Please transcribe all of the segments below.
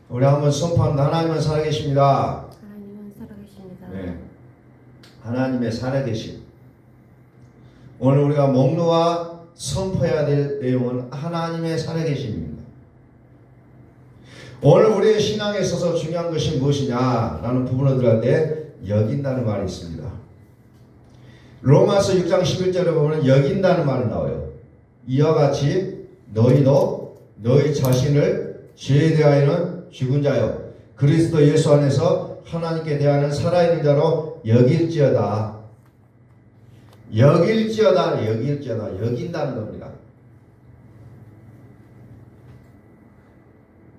우리 한번 선포합니다. 하나님은 살아계십니다. 하나님은 살아계십니다. 네. 하나님의 살아계심. 오늘 우리가 목놓아 선포해야 될 내용은 하나님의 살아계심입니다. 오늘 우리의 신앙에 있어서 중요한 것이 무엇이냐라는 부분을 들어갈 때 여긴다는 말이 있습니다. 로마서 6장 11절에 보면 여긴다는 말이 나와요. 이와 같이 너희도 너희 자신을 죄에 대하여는 죽은 자요 그리스도 예수 안에서 하나님께 대하는 살아있는 자로 여길지어다. 여길지어다. 여긴다는 겁니다.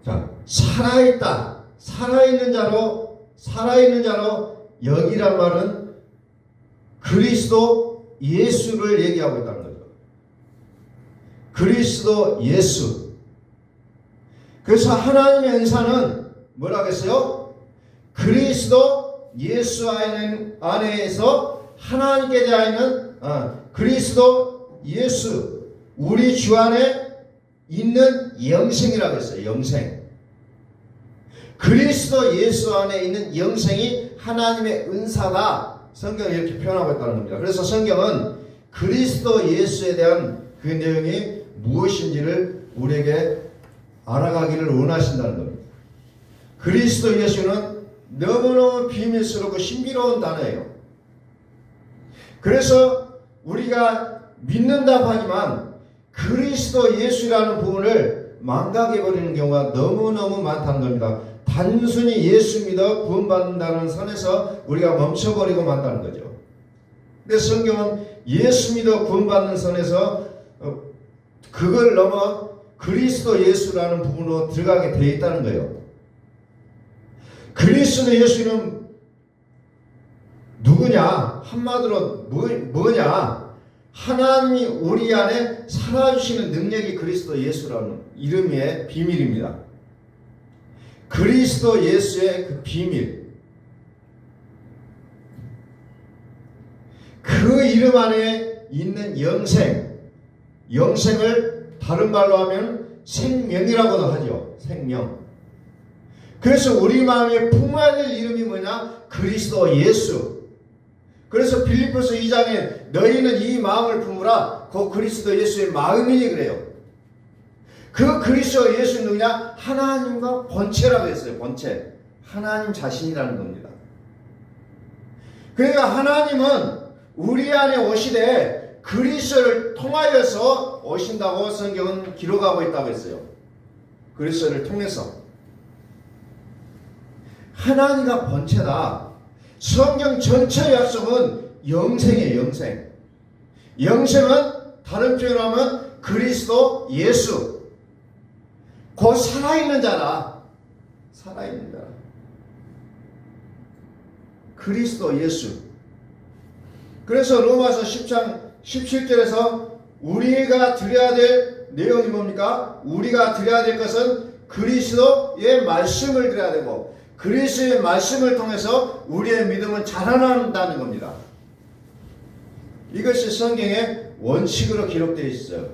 자, 살아있다. 살아있는 자로 여기란 말은 그리스도 예수를 얘기하고 있다는 거죠. 그리스도 예수. 그래서 하나님의 은사는 뭐라고 했어요? 그리스도 예수 안에서 하나님께 대하여는 그리스도 예수 우리 주 안에 있는 영생이라고 했어요. 영생. 그리스도 예수 안에 있는 영생이 하나님의 은사다. 성경이 이렇게 표현하고 있다는 겁니다. 그래서 성경은 그리스도 예수에 대한 그 내용이 무엇인지를 우리에게 알아가기를 원하신다는 겁니다. 그리스도 예수는 너무너무 비밀스럽고 신비로운 단어예요. 그래서 우리가 믿는다고 하지만 그리스도 예수라는 부분을 망각해버리는 경우가 너무너무 많다는 겁니다. 단순히 예수 믿어 구원받는다는 선에서 우리가 멈춰버리고 만다는 거죠. 근데 성경은 예수 믿어 구원받는 선에서 그걸 넘어 그리스도 예수라는 부분으로 들어가게 되어 있다는 거예요. 그리스도 예수는 누구냐? 한마디로 뭐냐? 하나님이 우리 안에 살아주시는 능력이 그리스도 예수라는 이름의 비밀입니다. 그리스도 예수의 그 비밀. 그 이름 안에 있는 영생. 영생을 다른 말로 하면 생명이라고도 하죠. 생명. 그래서 우리 마음에 품어야 될 이름이 뭐냐? 그리스도 예수. 그래서 빌립보서 2장에 너희는 이 마음을 품으라. 그 그리스도 예수의 마음이니 그래요. 그 그리스도 예수는 누구냐? 하나님과 본체라고 했어요. 본체. 하나님 자신이라는 겁니다. 그러니까 하나님은 우리 안에 오시되 그리스도를 통하여서 오신다고 성경은 기록하고 있다고 했어요. 그리스도를 통해서. 하나님과 본체다. 성경 전체 약속은 영생이에요. 영생. 영생은 다른 표현으로 하면 그리스도 예수. 곧 살아있는 자라. 살아있는 자라. 그리스도 예수. 그래서 로마서 10장 17절에서 우리가 드려야 될 내용이 뭡니까? 우리가 드려야 될 것은 그리스도의 말씀을 드려야 되고 그리스도의 말씀을 통해서 우리의 믿음은 자라난다는 겁니다. 이것이 성경의 원칙으로 기록되어 있어요.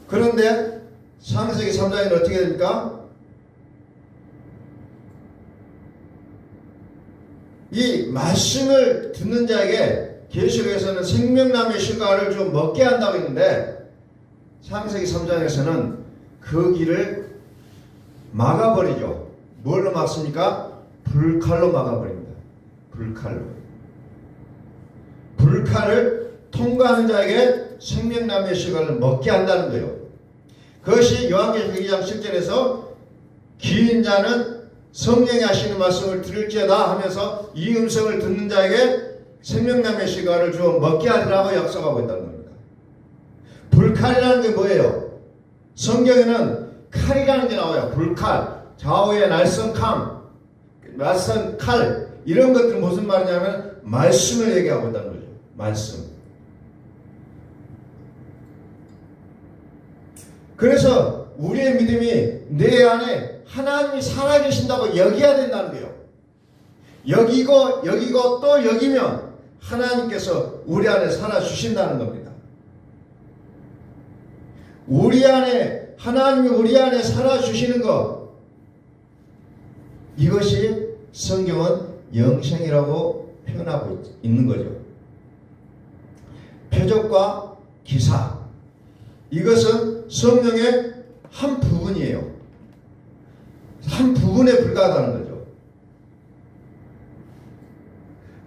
그런데 창세기 3장에는 어떻게 됩니까? 이 말씀을 듣는 자에게 계시록에서는 생명나무의 실과를 좀 먹게 한다고 했는데 창세기 3장에서는 그 길을 막아버리죠. 뭘로 막습니까? 불칼로 막아버립니다. 불칼로. 불칼을 통과하는 자에게 생명나무의 실과를 먹게 한다는 거예요. 그것이 요한계시록 2장 10절에서 기인 자는 성령이 하시는 말씀을 들을지어다 하면서 이 음성을 듣는 자에게 생명나무의 실과를 주어 먹게 하리라고 약속하고 있다는 겁니다. 불칼이라는 게 뭐예요? 성경에는 칼이라는 게 나와요. 불칼, 좌우의 날선 캄, 낯선 칼 이런 것들은 무슨 말이냐면 말씀을 얘기하고 있다는 거죠. 말씀. 그래서 우리의 믿음이 내 안에 하나님이 살아계신다고 여겨야 된다는 거예요. 여기고 또 여기면 하나님께서 우리 안에 살아주신다는 겁니다. 우리 안에 하나님이 우리 안에 살아주시는 것, 이것이 성경은 영생이라고 표현하고 있는 거죠. 표적과 기사, 이것은 성령의 한 부분이에요. 한 부분에 불과하다는 거죠.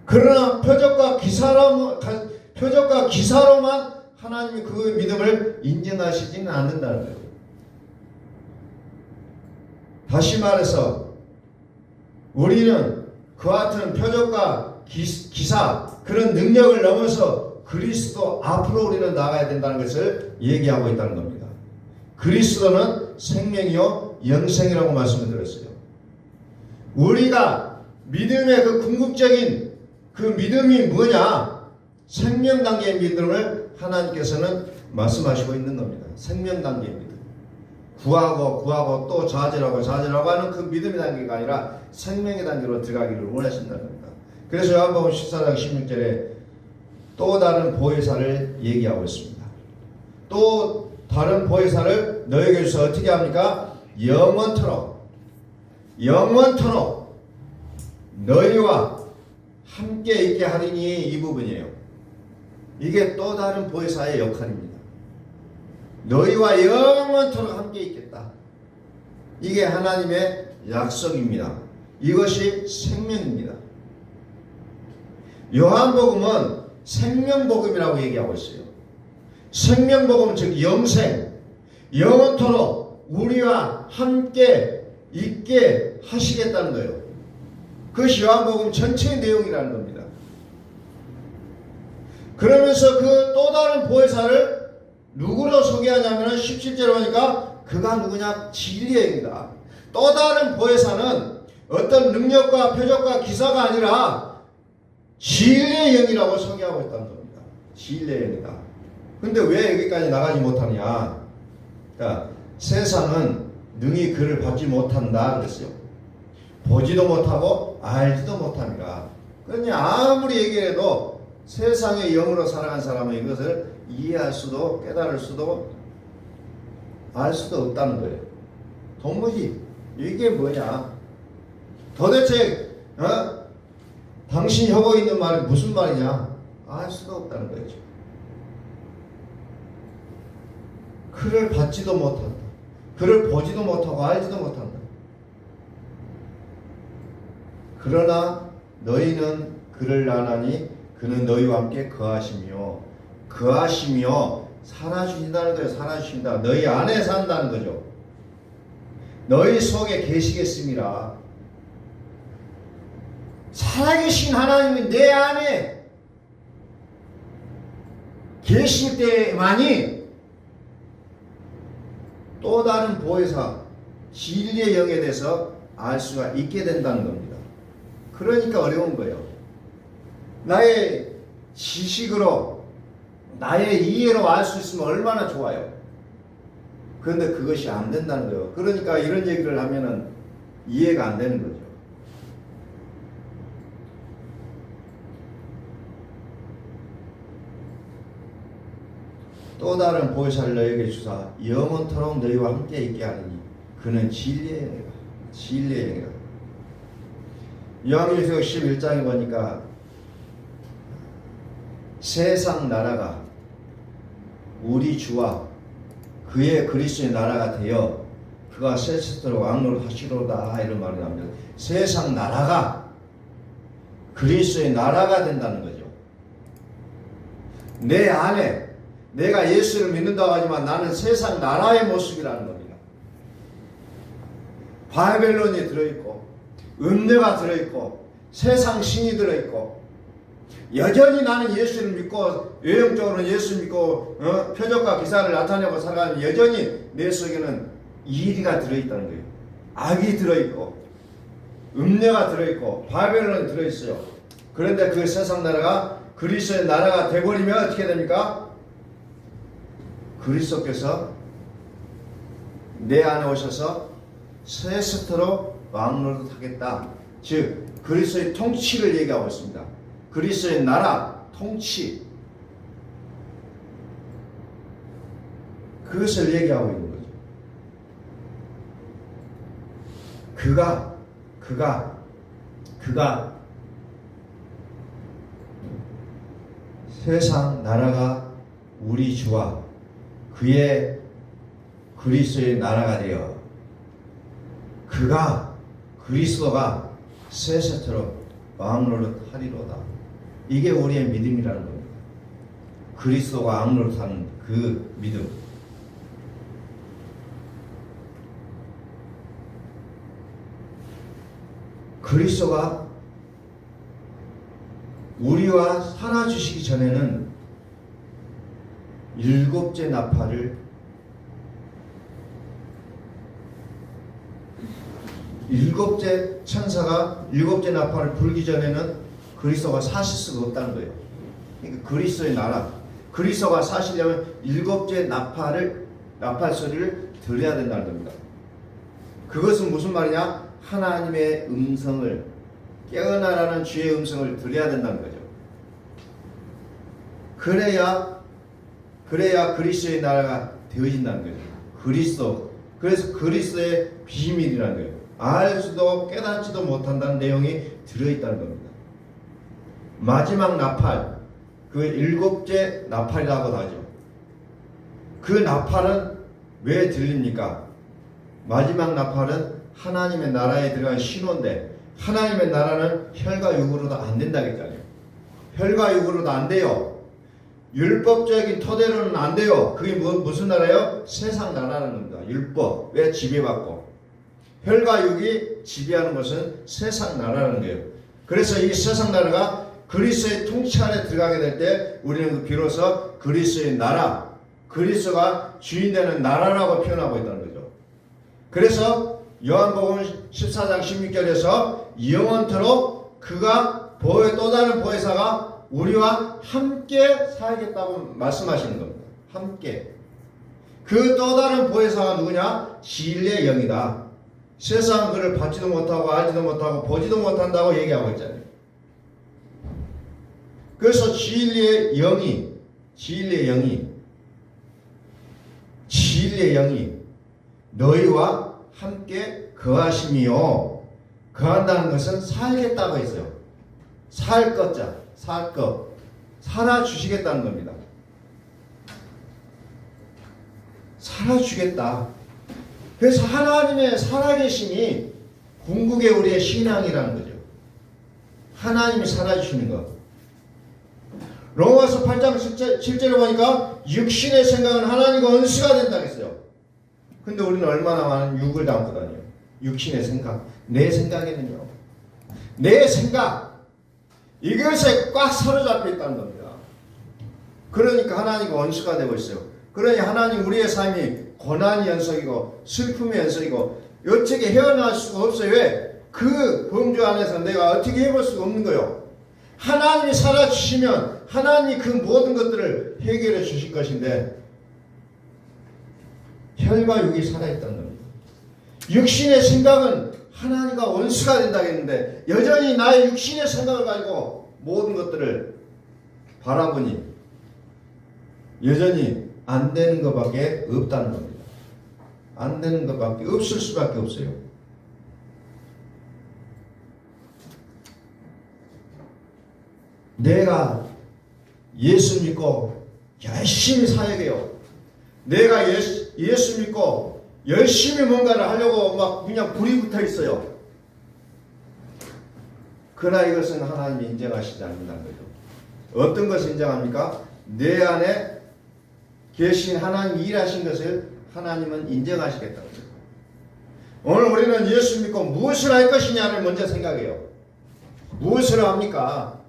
그러나 표적과 기사로만 하나님이 그 믿음을 인정하시지는 않는다는 거예요. 다시 말해서 우리는 그와 같은 표적과 기사, 그런 능력을 넘어서 그리스도 앞으로 우리는 나가야 된다는 것을 얘기하고 있다는 겁니다. 그리스도는 생명이요 영생이라고 말씀을 드렸어요. 우리가 믿음의 그 궁극적인 그 믿음이 뭐냐? 생명 단계의 믿음을 하나님께서는 말씀하시고 있는 겁니다. 생명 단계의 믿음. 구하고 또 좌절하고 하는 그 믿음의 단계가 아니라 생명의 단계로 들어가기를 원하신다는 겁니다. 그래서 요한복음 14장 16절에 또 다른 보혜사를 얘기하고 있습니다. 또 다른 보혜사를 너에게 주서 어떻게 합니까? 영원토록 너희와 함께 있게 하리니, 이 부분이에요. 이게 또 다른 보혜사의 역할입니다. 너희와 영원토록 함께 있겠다. 이게 하나님의 약속입니다. 이것이 생명입니다. 요한복음은 생명복음이라고 얘기하고 있어요. 생명복음 즉 영생, 영원토록 우리와 함께 있게 하시겠다는 거예요. 그것이 요한복음 전체의 내용이라는 겁니다. 그러면서 그 또 다른 보혜사를 누구로 소개하냐면 17절에 보니까 그가 누구냐? 진리의 영이다. 또 다른 보혜사는 어떤 능력과 표적과 기사가 아니라 진리의 영이라고 소개하고 있다는 겁니다. 진리의 영이다. 근데 왜 여기까지 나가지 못하느냐? 그러니까 세상은 능히 그를 받지 못한다 그랬어요. 보지도 못하고 알지도 못합니다. 그러니 아무리 얘기해도 세상의 영으로 살아간 사람은 이것을 이해할 수도 깨달을 수도 알 수도 없다는 거예요. 도무지 이게 뭐냐? 도대체 당신이 하고 있는 말이 무슨 말이냐? 알 수도 없다는 거죠. 그를 받지도 못한다. 그를 보지도 못하고 알지도 못한다. 그러나 너희는 그를 아나니 그는 너희와 함께 거하시며 살아주신다는 거예요. 살아주신다. 너희 안에 산다는 거죠. 너희 속에 계시겠습니다. 살아계신 하나님이 내 안에 계실 때만이 또 다른 보혜사 진리의 영에 대해서 알 수가 있게 된다는 겁니다. 그러니까 어려운 거예요. 나의 지식으로 나의 이해로 알 수 있으면 얼마나 좋아요. 그런데 그것이 안 된다는 거예요. 그러니까 이런 얘기를 하면은 이해가 안 되는 거죠. 또 다른 보혜사를 너에게 주사 영원토록 너희와 함께 있게 하리니 그는 진리의 영이라. 진리의 영이라. 요한계시록 11장에 보니까 세상 나라가 우리 주와 그의 그리스도의 나라가 되어 그가 세세토록 왕노릇 하시로다, 이런 말이 나옵니다. 세상 나라가 그리스도의 나라가 된다는 거죠. 내 안에 내가 예수를 믿는다고 하지만 나는 세상 나라의 모습이라는 겁니다. 바벨론이 들어있고 음녀가 들어있고 세상 신이 들어있고 여전히 나는 예수를 믿고 외형적으로는 예수 믿고 표적과 기사를 나타내고 살아가는 여전히 내 속에는 이리가 들어있다는 거예요. 악이 들어있고 음녀가 들어있고 바벨론이 들어있어요. 그런데 그 세상 나라가 그리스도의 나라가 되버리면 어떻게 됩니까? 그리스도께서 내 안에 오셔서 세세토록 왕노릇 하겠다. 즉 그리스도의 통치를 얘기하고 있습니다. 그리스도의 나라, 통치, 그것을 얘기하고 있는 거죠. 그가 세상 나라가 우리 주와 그의 그리스도의 나라가 되어 그리스도가 세세처럼 왕노릇하리로다. 이게 우리의 믿음이라는 겁니다. 그리스도가 왕노릇하는 그 믿음. 그리스도가 우리와 살아주시기 전에는 일곱째 나팔을 일곱째 천사가 일곱째 나팔을 불기 전에는 그리스도가 사실 수가 없다는 거예요. 그러니까 그리스도의 나라, 그리스도가 사시려면 일곱째 나팔 소리를 들어야 된다는 겁니다. 그것은 무슨 말이냐? 하나님의 음성을, 깨어나라는 주의 음성을 들어야 된다는 거죠. 그래야 그리스도의 나라가 되어진다는 거죠. 그래서 그리스도의 비밀이라는 거예요. 알 수도 깨닫지도 못한다는 내용이 들어있다는 겁니다. 마지막 나팔, 그 일곱째 나팔이라고도 하죠. 그 나팔은 왜 들립니까? 마지막 나팔은 하나님의 나라에 들어간 신호인데, 하나님의 나라는 혈과 육으로도 안 된다고 했잖아요. 혈과 육으로도 안 돼요. 율법적인 토대로는 안 돼요. 그게 무슨 나라예요? 세상 나라는 겁니다. 율법. 왜 지배받고? 혈과 육이 지배하는 것은 세상 나라는 거예요. 그래서 이 세상 나라가 그리스도의 통치 안에 들어가게 될 때 우리는 비로소 그리스도의 나라, 그리스도가 주인되는 나라라고 표현하고 있다는 거죠. 그래서 요한복음 14장 16절에서 영원토록 그가 또 다른 보혜사가 우리와 함께 살겠다고 말씀하시는 겁니다. 함께. 그 또 다른 보혜사가 누구냐? 진리의 영이다. 세상은 그를 받지도 못하고 알지도 못하고 보지도 못한다고 얘기하고 있잖아요. 그래서 진리의 영이 너희와 함께 거하심이요. 거한다는 것은 살겠다고 했어요. 살 것. 살아주시겠다는 겁니다. 살아주겠다. 그래서 하나님의 살아계심이 궁극의 우리의 신앙이라는 거죠. 하나님이 살아주시는 것. 로마서 8장 7절에 보니까 육신의 생각은 하나님과 원수가 된다고 했어요. 근데 우리는 얼마나 많은 육을 담고 다녀요. 육신의 생각. 내 생각에는요. 내 생각. 이것에 꽉 사로잡혀 있다는 겁니다. 그러니까 하나님과 원수가 되고 있어요. 그러니 하나님 우리의 삶이 고난의 연속이고 슬픔의 연속이고 어떻게 헤어나올 수가 없어요. 왜? 그 범주 안에서 내가 어떻게 해볼 수가 없는 거예요. 하나님이 살아주시면 하나님이 그 모든 것들을 해결해 주실 것인데 혈과 육이 살아있다는 겁니다. 육신의 생각은 하나님과 원수가 된다고 했는데 여전히 나의 육신의 생각을 가지고 모든 것들을 바라보니 여전히 안 되는 것밖에 없다는 겁니다. 안 되는 것밖에 없을 수밖에 없어요. 내가 예수 믿고 열심히 사역해요. 내가 예수 믿고 열심히 뭔가를 하려고 막 그냥 불이 붙어 있어요. 그러나 이것은 하나님이 인정하시지 않는다는 거죠. 어떤 것을 인정합니까? 내 안에 계신 하나님이 일하신 것을 하나님은 인정하시겠다는 거죠. 오늘 우리는 예수 믿고 무엇을 할 것이냐를 먼저 생각해요. 무엇을 합니까?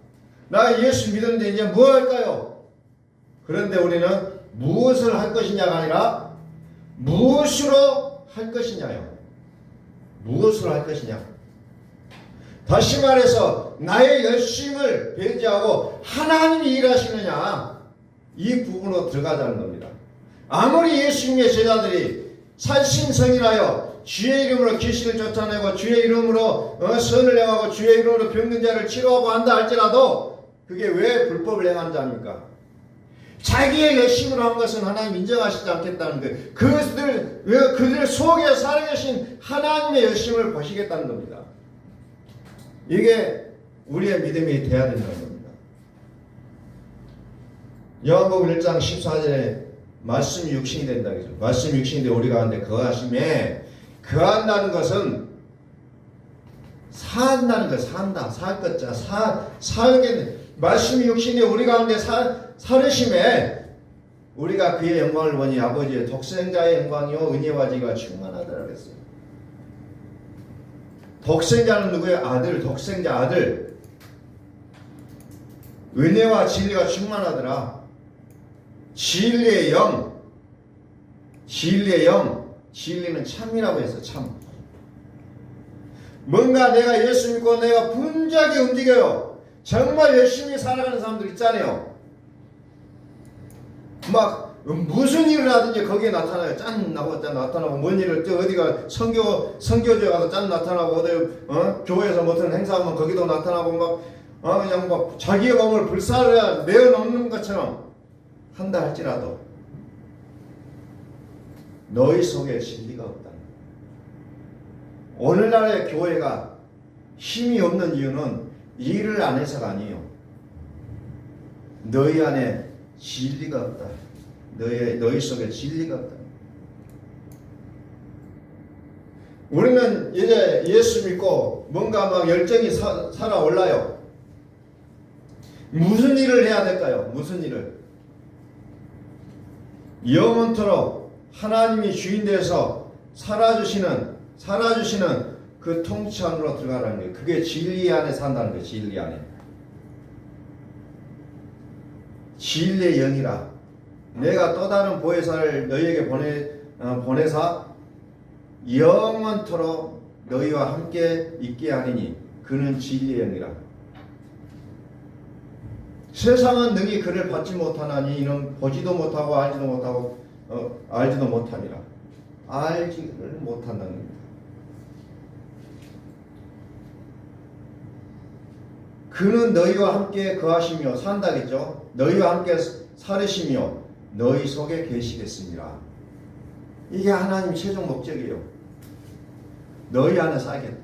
나 예수 믿었는데 이제 뭐 할까요? 그런데 우리는 무엇을 할 것이냐가 아니라 무엇으로 할 것이냐요. 무엇으로 할 것이냐. 다시 말해서 나의 열심을 배제하고 하나님이 일하시느냐, 이 부분으로 들어가자는 겁니다. 아무리 예수님의 제자들이 살신성이라여 주의 이름으로 귀신을 쫓아내고 주의 이름으로 선을 행하고 주의 이름으로 병든 자를 치료하고 한다 할지라도 그게 왜 불법을 행한 자입니까? 자기의 열심으로 한 것은 하나님 인정하시지 않겠다는 거예요. 그들 속에 살아계신 하나님의 열심을 보시겠다는 겁니다. 이게 우리의 믿음이 돼야 된다는 겁니다. 요한복음 1장 14절에 말씀이 육신이 된다 그죠. 말씀이 육신이 돼 우리 가운데 거하심에, 거한다는 것은 산다는 거, 산다, 살 것자, 살게, 말씀이 육신이 우리 가운데 살으심에 우리가 그의 영광을 보니 아버지의 독생자의 영광이요 은혜와 지혜가 충만하더라 그랬어요. 독생자는 누구예요? 아들, 독생자 아들. 은혜와 진리가 충만하더라. 진리의 영, 진리의 영, 진리는 참이라고 해서 참. 뭔가 내가 예수 믿고 내가 분주하게 움직여요. 정말 열심히 살아가는 사람들 있잖아요. 막 무슨 일을 하든지 거기에 나타나요. 짠 나타나고 뭔 일을 또 어디가 선교지에 가서 짠 나타나고 어디 교회에서 무슨 행사하면 거기도 나타나고 막 그냥 막 자기의 몸을 불사르게 내어놓는 것처럼 한다 할지라도 너희 속에 진리가 없다. 오늘날의 교회가 힘이 없는 이유는 일을 안 해서가 아니에요. 너희 안에 진리가 없다. 너희 속에 진리가 없다. 우리는 이제 예수 믿고 뭔가 막 열정이 살아올라요. 무슨 일을 해야 될까요? 무슨 일을? 영원토록 하나님이 주인 되어서 살아주시는 그 통치 안으로 들어가라는 거예요. 그게 진리 안에 산다는 거예요. 진리 안에. 진리의 영이라. 내가 또 다른 보혜사를 너희에게 보내사 영원토록 너희와 함께 있게 하리니 그는 진리의 영이라. 세상은 능히 그를 받지 못하나니 이는 보지도 못하고 알지도 못함이라. 알지를 못한다는 겁니다. 그는 너희와 함께 거하시며 산다겠죠. 너희와 함께 살으시며 너희 속에 계시겠습니다. 이게 하나님 최종 목적이에요. 너희 안에 살겠다.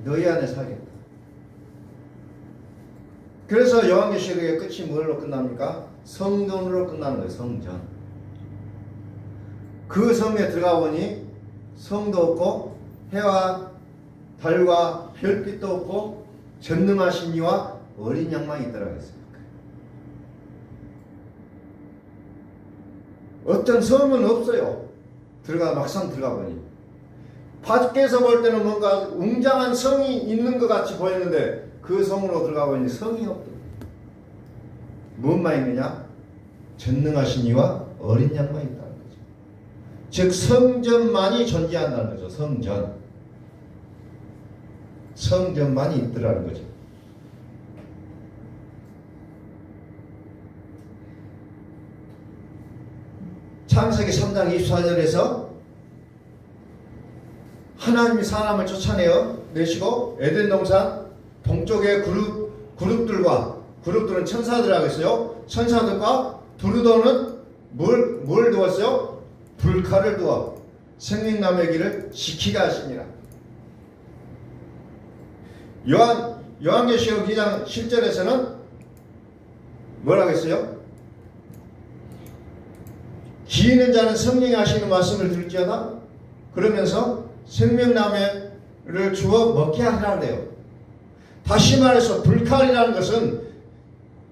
너희 안에 살겠다. 그래서 요한계시록의 끝이 뭘로 끝납니까? 성전으로 끝나는 거예요. 성전. 그 성에 들어가 보니 성도 없고 해와 달과 별빛도 없고 전능하신 이와 어린 양만 있더라 그랬습니다. 어떤 성은 없어요. 막상 들어가 보니 밖에서 볼 때는 뭔가 웅장한 성이 있는 것 같이 보이는데 그 성으로 들어가 보니 성이 없다. 무엇만 있느냐? 전능하신 이와 어린 양만 있다는 거죠. 즉 성전만이 존재한다는 거죠. 성전만이 있더라는 거죠. 창세기 3장 24절에서 하나님이 사람을 쫓아내어 내시고 에덴 동산 동쪽의 그룹들은 천사들이라고 했어요. 천사들과 두루도는 뭘 두었어요? 불칼을 두어 생명나무의 길을 지키게 하십니다. 요한계시록 2장 10절에서는 뭐라고 했어요? 기 있는 자는 성령이 하시는 말씀을 들을지어다. 그러면서 생명나무를 주어 먹게 하라 그래요. 다시 말해서 불칼이라는 것은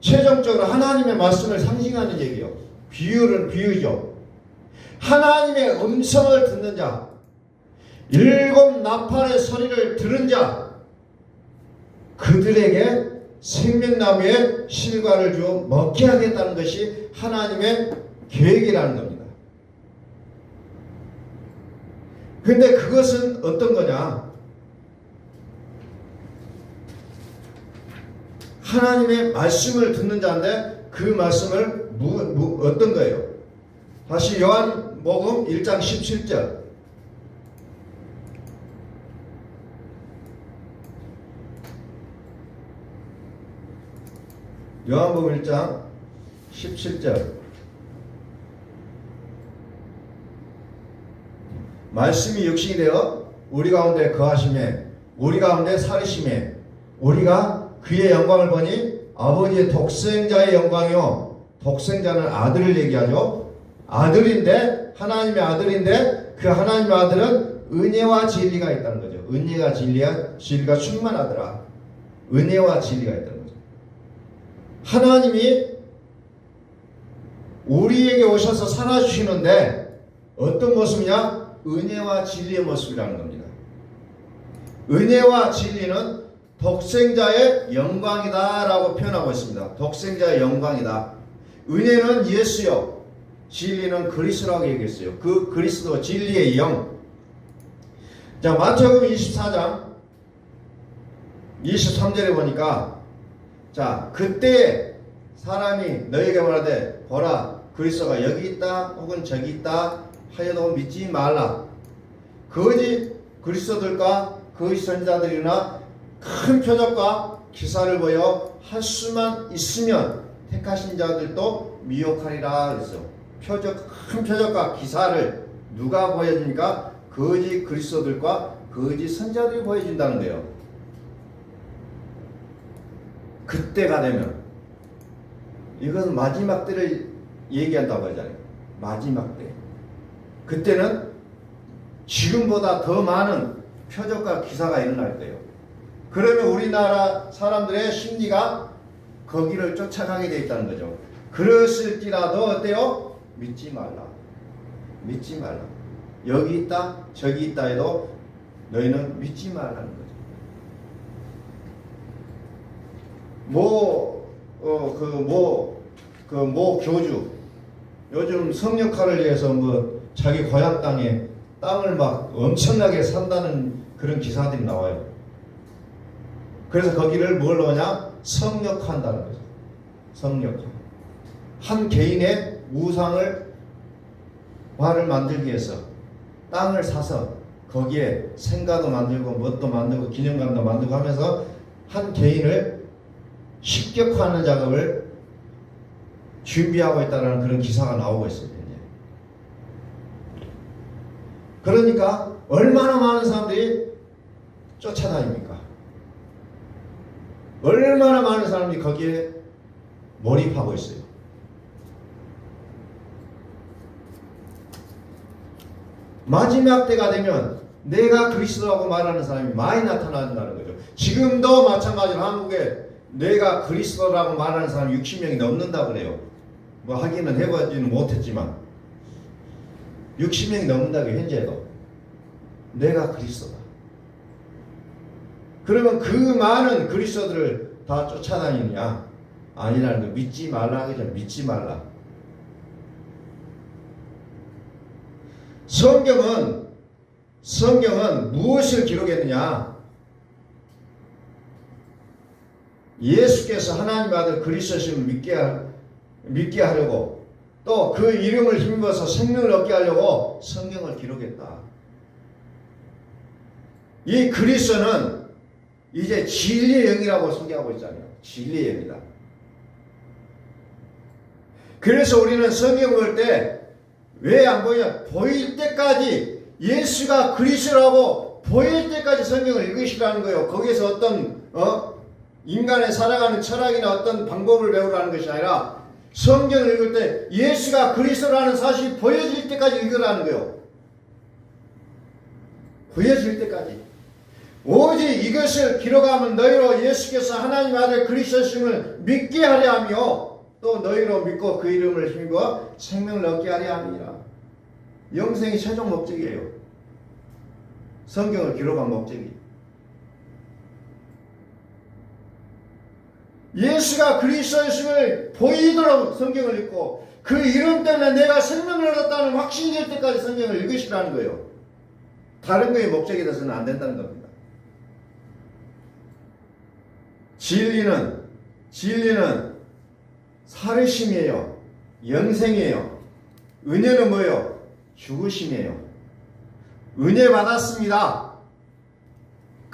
최종적으로 하나님의 말씀을 상징하는 얘기예요. 비유죠. 하나님의 음성을 듣는 자, 일곱 나팔의 소리를 들은 자, 그들에게 생명나무의 실과를 주어 먹게 하겠다는 것이 하나님의 계획이라는 겁니다. 근데 그것은 어떤 거냐? 하나님의 말씀을 듣는 자인데 그 말씀을 어떤 거예요? 다시 요한복음 1장 17절. 요한복음 1장 17절. 말씀이 육신이 되어 우리 가운데 거하심에 우리 가운데 살으심에 우리가 그의 영광을 보니 아버지의 독생자의 영광이요. 독생자는 아들을 얘기하죠. 아들인데 하나님의 아들인데 그 하나님의 아들은 은혜와 진리가 있다는 거죠. 은혜가 진리가 충만하더라. 은혜와 진리가 있다는 거죠. 하나님이 우리에게 오셔서 살아주시는데 어떤 모습이냐? 은혜와 진리의 모습이라는 겁니다. 은혜와 진리는 독생자의 영광이다 라고 표현하고 있습니다. 독생자의 영광이다. 은혜는 예수요, 진리는 그리스도라고 얘기했어요. 그 그리스도 진리의 영. 자, 마태복음 24장 23절에 보니까 자, 그때 사람이 너에게 말하되 보라 그리스도가 여기 있다 혹은 저기 있다 하여도 믿지 말라. 거짓 그리스도들과 거짓 선지자들이나 큰 표적과 기사를 보여 할 수만 있으면 택하신 자들도 미혹하리라 그랬어. 큰 표적과 기사를 누가 보여주니까? 거짓 그리스도들과 거짓 선지자들이 보여준다는 거예요. 그때가 되면 이것은 마지막 때를 얘기한다고 하잖아요. 마지막 때. 그때는 지금보다 더 많은 표적과 기사가 일어날 거예요. 그러면 우리나라 사람들의 심리가 거기를 쫓아가게 되어 있다는 거죠. 그랬을지라도 어때요? 믿지 말라. 믿지 말라. 여기 있다 저기 있다 해도 너희는 믿지 말라는 거죠. 모 교주 요즘 성역할을 위해서 자기 고향 땅에 땅을 막 엄청나게 산다는 그런 기사들이 나와요. 그래서 거기를 뭘로 하냐? 성역한다는 거죠. 성역화. 한 개인의 우상을 화를 만들기 위해서 땅을 사서 거기에 생가도 만들고 뭣도 만들고 기념관도 만들고 하면서 한 개인을 식격화하는 작업을 준비하고 있다는 그런 기사가 나오고 있어요. 그러니까 얼마나 많은 사람들이 쫓아다닙니까? 얼마나 많은 사람들이 거기에 몰입하고 있어요. 마지막 때가 되면 내가 그리스도라고 말하는 사람이 많이 나타난다는 거죠. 지금도 마찬가지로 한국에 내가 그리스도라고 말하는 사람이 60명이 넘는다고 그래요. 하기는 해보지는 못했지만 60명이 넘는다고 현재도. 내가 그리스도다. 그러면 그 많은 그리스도들을 다 쫓아다니느냐? 아니라는 거. 믿지 말라 하죠. 믿지 말라. 성경은 무엇을 기록했느냐? 예수께서 하나님의 아들 그리스도심을 믿게 하려고 또 그 이름을 힘입어서 생명을 얻게 하려고 성경을 기록했다. 이 그리스도는 이제 진리의 영이라고 소개하고 있잖아요. 진리의 영이다. 그래서 우리는 성경 볼 때 왜 안 보이냐? 보일 때까지 예수가 그리스도라고 보일 때까지 성경을 읽으시라는 거예요. 거기에서 어떤 인간의 살아가는 철학이나 어떤 방법을 배우라는 것이 아니라 성경을 읽을 때 예수가 그리스도라는 사실이 보여질 때까지 읽으라는 거예요. 보여질 때까지. 오직 이것을 기록하면 너희로 예수께서 하나님 아들 그리스도심을 믿게 하려 하며 또 너희로 믿고 그 이름을 힘입어 생명을 얻게 하려 함이니라. 영생이 최종 목적이에요. 성경을 기록한 목적이. 예수가 그리스도이심을 보이도록 성경을 읽고 그 이름 때문에 내가 생명을 얻었다는 확신이 될 때까지 성경을 읽으시라는 거예요. 다른 거에 목적이 돼서는 안 된다는 겁니다. 진리는 살으심이에요. 영생이에요. 은혜는 뭐예요? 죽으심이에요. 은혜 받았습니다.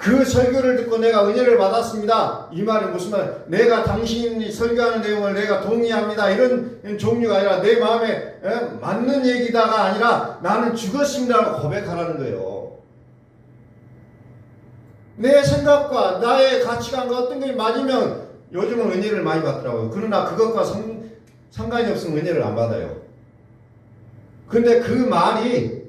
그 설교를 듣고 내가 은혜를 받았습니다. 이 말은 무슨 말? 내가 당신이 설교하는 내용을 내가 동의합니다. 이런 종류가 아니라 내 마음에 맞는 얘기다가 아니라 나는 죽었습니다라고 고백하라는 거예요. 내 생각과 나의 가치관과 어떤 게 맞으면 요즘은 은혜를 많이 받더라고요. 그러나 그것과 상관이 없으면 은혜를 안 받아요. 근데 그 말이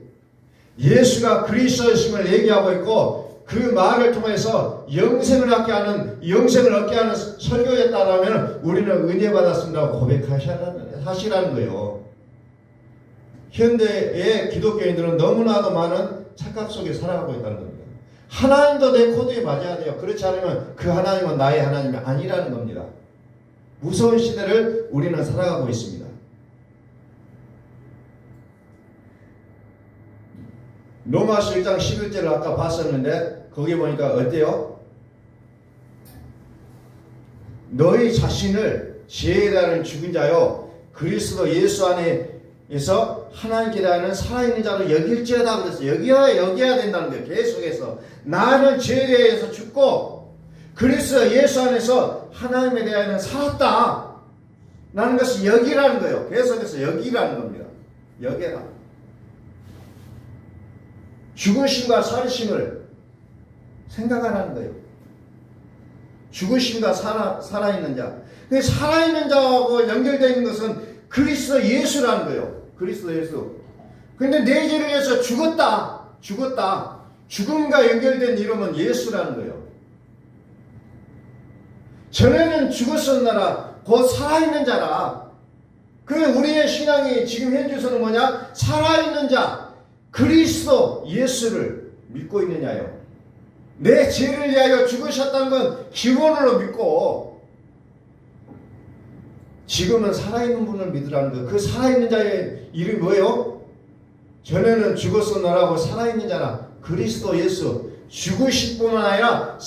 예수가 그리스도이심을 얘기하고 있고 그 말을 통해서 영생을 얻게 하는 설교였다라면 우리는 은혜 받았습니다고 고백하시라는 거예요. 현대의 기독교인들은 너무나도 많은 착각 속에 살아가고 있다는 겁니다. 하나님도 내 코드에 맞아야 돼요. 그렇지 않으면 그 하나님은 나의 하나님이 아니라는 겁니다. 무서운 시대를 우리는 살아가고 있습니다. 로마서 1장 11절을 아까 봤었는데 거기 보니까 어때요? 너희 자신을 죄에 대하여 죽은 자요 그리스도 예수 안에서 하나님께 대하여 살아있는 자로 여길지어다 그랬어요. 여겨야 된다는 거예요. 계속해서 나는 죄에 대해서 죽고 그리스도 예수 안에서 하나님에 대하여 살았다 라는 것을 여기라는 거예요. 계속해서 여기라는 겁니다. 여겨라. 죽으심과 살으심을 생각하라는 거예요. 죽으심과 살아있는 자. 살아있는 자하고 연결되어 있는 것은 그리스도 예수라는 거예요. 그리스도 예수. 근데 내 죄를 위해서 죽었다. 죽음과 연결된 이름은 예수라는 거예요. 전에는 죽었었나라. 곧 살아있는 자라. 우리의 신앙이 지금 현주소는 뭐냐? 살아있는 자. 그리스도 예수를 믿고 있느냐요. 내 죄를 위하여 죽으셨다는 건 기본으로 믿고 지금은 살아있는 분을 믿으라는 거. 그 살아있는 자의 이름이 뭐예요? 전에는 죽었었나라고 살아있는 자라. 그리스도 예수. 죽으실 뿐만 아니라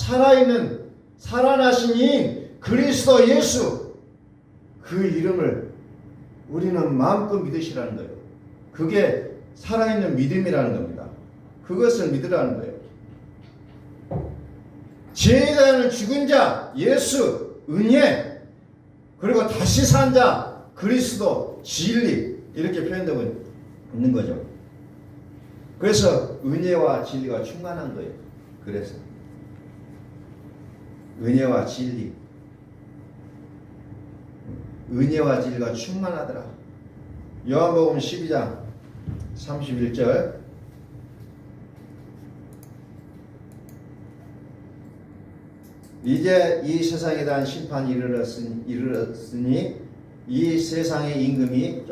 살아나신 이인 그리스도 예수. 그 이름을 우리는 마음껏 믿으시라는 거예요. 그게 살아있는 믿음이라는 겁니다. 그것을 믿으라는 거예요. 죄에 대한 죽은 자 예수 은혜 그리고 다시 산 자 그리스도 진리 이렇게 표현되고 있는 거죠. 그래서 은혜와 진리가 충만한 거예요. 그래서 은혜와 진리가 충만하더라. 요한복음 12장 31절 이제 이 세상에 대한 심판이 이르렀으니 이 세상의 임금이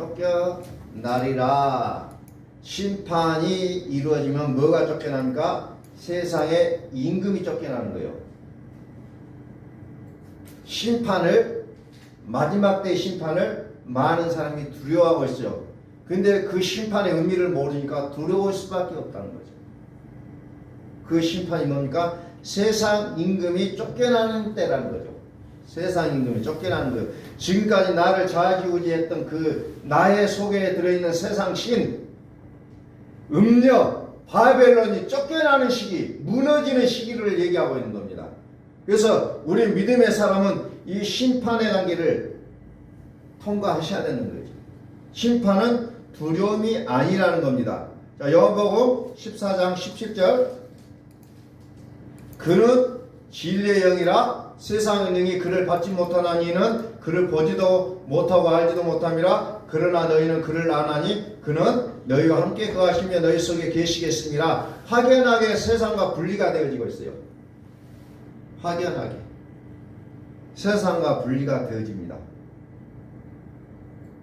쫓겨나리라. 심판이 이루어지면 뭐가 쫓겨납니까? 세상의 임금이 쫓겨나는 거예요. 마지막 때의 심판을 많은 사람이 두려워하고 있어요. 근데 그 심판의 의미를 모르니까 두려울 수밖에 없다는 거죠. 그 심판이 뭡니까? 세상 임금이 쫓겨나는 때라는 거죠. 세상 임금이 쫓겨나는 거예요. 지금까지 나를 좌지우지했던 그 나의 속에 들어있는 세상 신, 음력, 바벨론이 쫓겨나는 시기, 무너지는 시기를 얘기하고 있는 겁니다. 그래서 우리 믿음의 사람은 이 심판의 단계를 통과하셔야 되는 거죠. 심판은 두려움이 아니라는 겁니다. 자, 요한복음 14장 17절 그는 진리의 영이라 세상의 영이 그를 받지 못하나니 이는 그를 보지도 못하고 알지도 못함이라. 그러나 너희는 그를 아나니 그는 너희와 함께 거하시며 너희 속에 계시겠습니다. 확연하게 세상과 분리가 되어지고 있어요. 확연하게 세상과 분리가 되어집니다.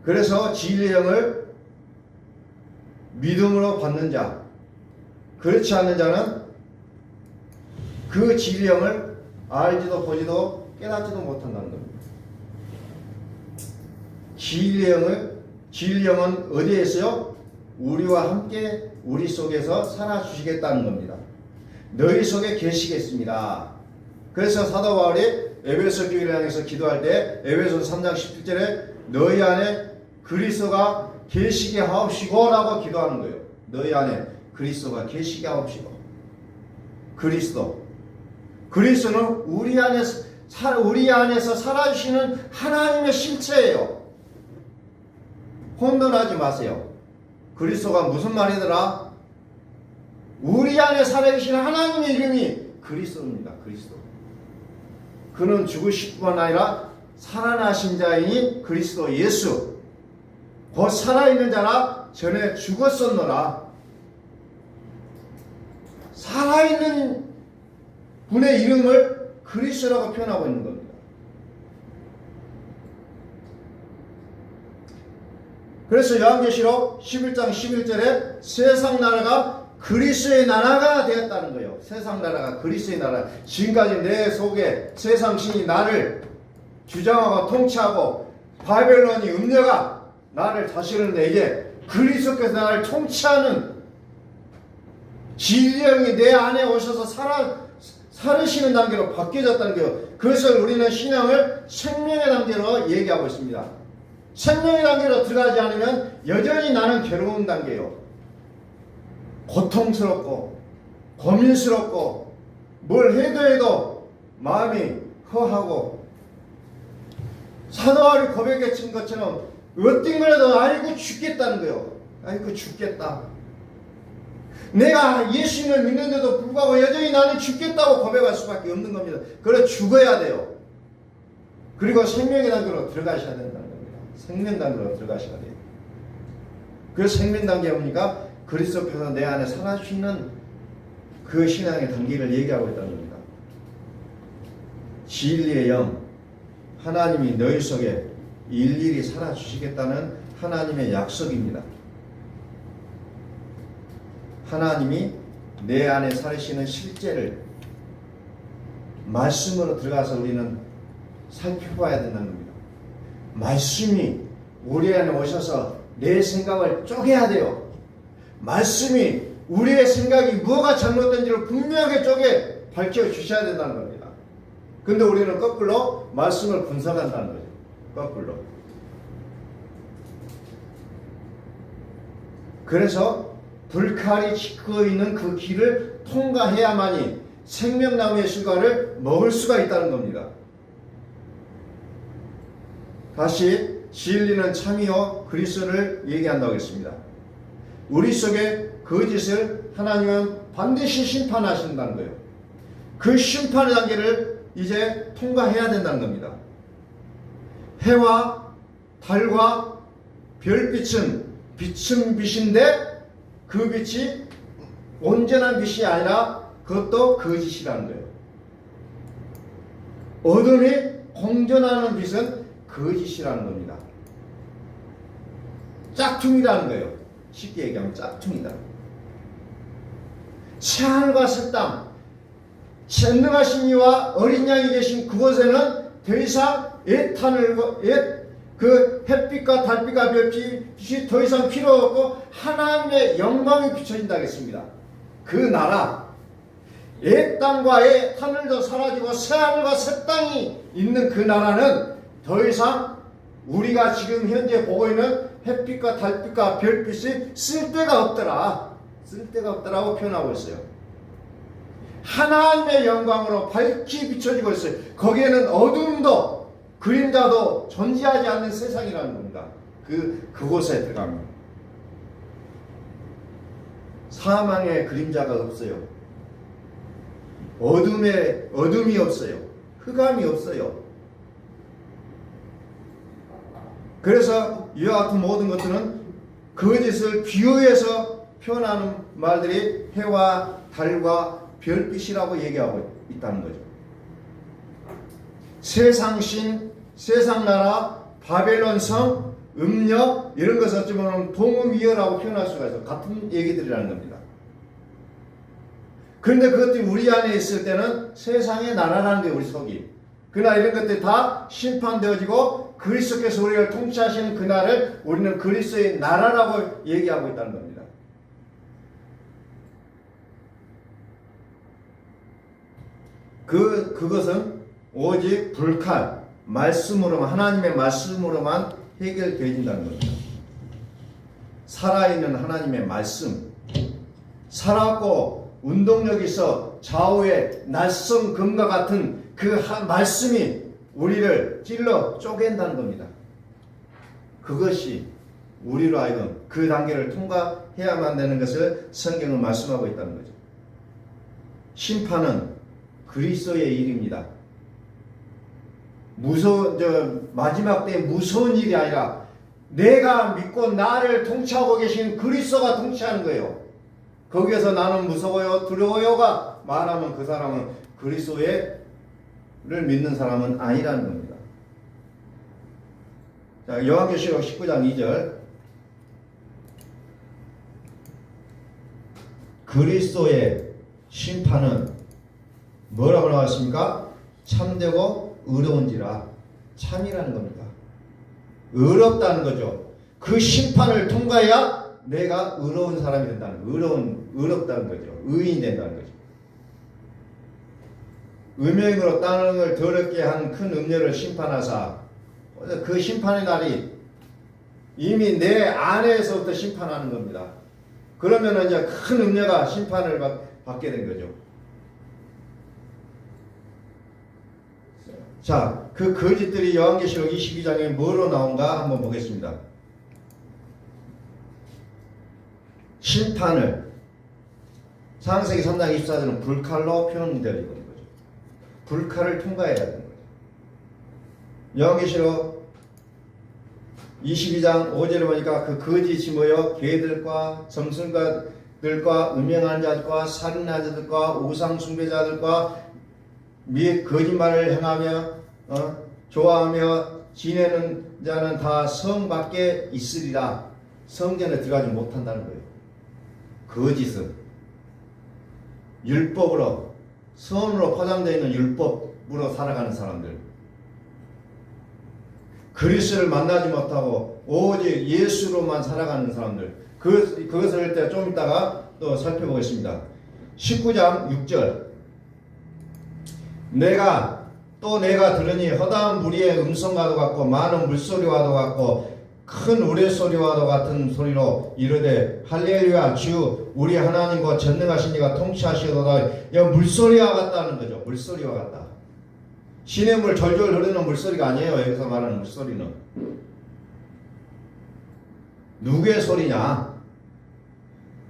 그래서 진리의 영을 믿음으로 받는 자, 그렇지 않는 자는 그 진리의 영을 알지도 보지도 깨닫지도 못한다는 겁니다. 진리의 영은 어디에 있어요? 우리와 함께 우리 속에서 살아주시겠다는 겁니다. 너희 속에 계시겠습니다. 그래서 사도 바울이 에베소 교회를 향해서 기도할 때 에베소 3장 17절에 너희 안에 그리스도가 계시게 하옵시고 라고 기도하는 거예요. 너희 안에 그리스도가 계시게 하옵시고. 그리스도 그리스도는 우리 안에서 살아주시는 하나님의 실체예요. 혼돈하지 마세요. 그리스도가 무슨 말이더라? 우리 안에 살아계시는 하나님의 이름이 그리스도입니다. 그리스도. 그는 죽으실 뿐 아니라 살아나신 자이니 그리스도 예수. 곧 살아있는 자라 전에 죽었었노라. 살아있는 분의 이름을 그리스도라고 표현하고 있는 겁니다. 그래서 요한계시록 11장 11절에 세상 나라가 그리스도의 나라가 되었다는 거예요. 세상 나라가 그리스도의 나라. 지금까지 내 속에 세상 신이 나를 주장하고 통치하고 바벨론이 음녀가 나를 다스리는데 이제 그리스도께서 나를 통치하는 진리의 영이 내 안에 오셔서 살으시는 단계로 바뀌어졌다는 거예요. 그래서 우리는 신앙을 생명의 단계로 얘기하고 있습니다. 생명의 단계로 들어가지 않으면 여전히 나는 괴로운 단계요. 고통스럽고 고민스럽고 뭘 해도 마음이 허하고 사도 바울이 고백했던 것처럼 어떤 거라도 아이고 죽겠다는 거예요. 아이고 죽겠다. 내가 예수님을 믿는데도 불구하고 여전히 나는 죽겠다고 고백할 수밖에 없는 겁니다. 그래 죽어야 돼요. 그리고 생명의 단계로 들어가셔야 된다는 겁니다. 생명 단계로 들어가셔야 돼요. 그 생명 단계가 뭡니까? 그리스도께서 내 안에 살아주시는 그 신앙의 단계를 얘기하고 있다는 겁니다. 진리의 영, 하나님이 너희 속에 일일이 살아주시겠다는 하나님의 약속입니다. 하나님이 내 안에 살으시는 실제를 말씀으로 들어가서 우리는 살펴봐야 된다는 겁니다. 말씀이 우리 안에 오셔서 내 생각을 쪼개야 돼요. 말씀이 우리의 생각이 뭐가 잘못된지를 분명하게 쪼개 밝혀주셔야 된다는 겁니다. 근데 우리는 거꾸로 말씀을 분석한다는 거죠. 거꾸로. 그래서 불칼이 지고 있는 그 길을 통과해야만이 생명나무의 실과를 먹을 수가 있다는 겁니다. 다시 진리는 참이요 그리스도를 얘기한다고 했습니다. 우리 속에 거짓을 하나님은 반드시 심판하신다는 거예요. 그 심판의 단계를 이제 통과해야 된다는 겁니다. 해와 달과 별빛은 빛은 빛인데 그 빛이 온전한 빛이 아니라 그것도 거짓이라는 거예요. 어둠이 공존하는 빛은 거짓이라는 겁니다. 짝퉁이라는 거예요. 쉽게 얘기하면 짝퉁이다. 새하늘과 새 땅, 전능하신 이와 어린 양이 계신 그곳에는 더 이상 그 햇빛과 달빛과 별빛이 더 이상 필요 없고 하나님의 영광이 비춰진다고 했습니다. 그 나라, 옛 땅과 옛 하늘도 사라지고 새 하늘과 새 땅이 있는 그 나라는 더 이상 우리가 지금 현재 보고 있는 햇빛과 달빛과 별빛이 쓸데가 없더라. 쓸데가 없더라고 표현하고 있어요. 하나님의 영광으로 밝히 비춰지고 있어요. 거기에는 어둠도 그림자도 존재하지 않는 세상이라는 겁니다. 그곳에 들어가면 사망의 그림자가 없어요. 어둠이 없어요. 흑암이 없어요. 그래서 이와 같은 모든 것들은 거짓을 비유해서 표현하는 말들이 해와 달과 별빛이라고 얘기하고 있다는 거죠. 세상신, 세상나라, 바벨론 성, 음력 이런 것을 어찌 보면 동음이어라고 표현할 수가 있어요. 같은 얘기들이라는 겁니다. 그런데 그것들이 우리 안에 있을 때는 세상의 나라라는 거예요. 우리 속이. 그러나 이런 것들이 다 심판되어지고 그리스도께서 우리를 통치하시는 그날을 우리는 그리스도의 나라라고 얘기하고 있다는 겁니다. 그것은 오직 불칼, 말씀으로만, 하나님의 말씀으로만 해결되어진다는 겁니다. 살아있는 하나님의 말씀, 살았고 운동력 있어 좌우의 낯선 금과 같은 그 한 말씀이 우리를 찔러 쪼갠다는 겁니다. 그것이 우리로 하여금 그 단계를 통과해야만 되는 것을 성경은 말씀하고 있다는 거죠. 심판은 그리스도의 일입니다. 마지막 때 무서운 일이 아니라 내가 믿고 나를 통치하고 계신 그리스도가 통치하는 거예요. 거기에서 나는 무서워요, 두려워요가 말하면 그 사람은 그리스도를 믿는 사람은 아니라는 겁니다. 자, 요한계시록 19장 2절. 그리스도의 심판은 뭐라고 나왔습니까? 참되고 의로운지라. 참이라는 겁니다. 의롭다는 거죠. 그 심판을 통과해야 내가 의로운 사람이 된다는 거예요. 의롭다는 거죠. 의인이 된다는 거죠. 음행으로 땅을 더럽게 한 큰 음녀를 심판하사, 그 심판의 날이 이미 내 안에서부터 심판하는 겁니다. 그러면 이제 큰 음녀가 심판을 받게 된 거죠. 자, 그 거짓들이 요한계시록 22장에 뭐로 나온가 한번 보겠습니다. 심판을 창세기 3장 24절은 불칼로 표현되어 있는 거죠. 불칼을 통과해야 되는 거죠. 요한계시록 22장 5절에 보니까 그 거짓이 모여 개들과 점술가들과 음행하는 자들과 살인하는 자들과 우상 숭배자들과 및 거짓말을 행하며 좋아하며 지내는 자는 다 성 밖에 있으리라. 성전에 들어가지 못한다는 거예요. 거짓은 율법으로, 선으로 포장되어 있는 율법으로 살아가는 사람들, 그리스도를 만나지 못하고 오직 예수로만 살아가는 사람들, 그것을 할 때 좀 이따가 또 살펴보겠습니다. 19장 6절. 내가 들으니 허다한 무리의 음성과도 같고 많은 물소리와도 같고 큰 우레소리와도 같은 소리로 이르되 할렐루야 주 우리 하나님과 전능하신 이가 통치하시도다. 물소리와 같다는 거죠. 물소리와 같다. 시냇물 절절 흐르는 물소리가 아니에요. 여기서 말하는 물소리는 누구의 소리냐?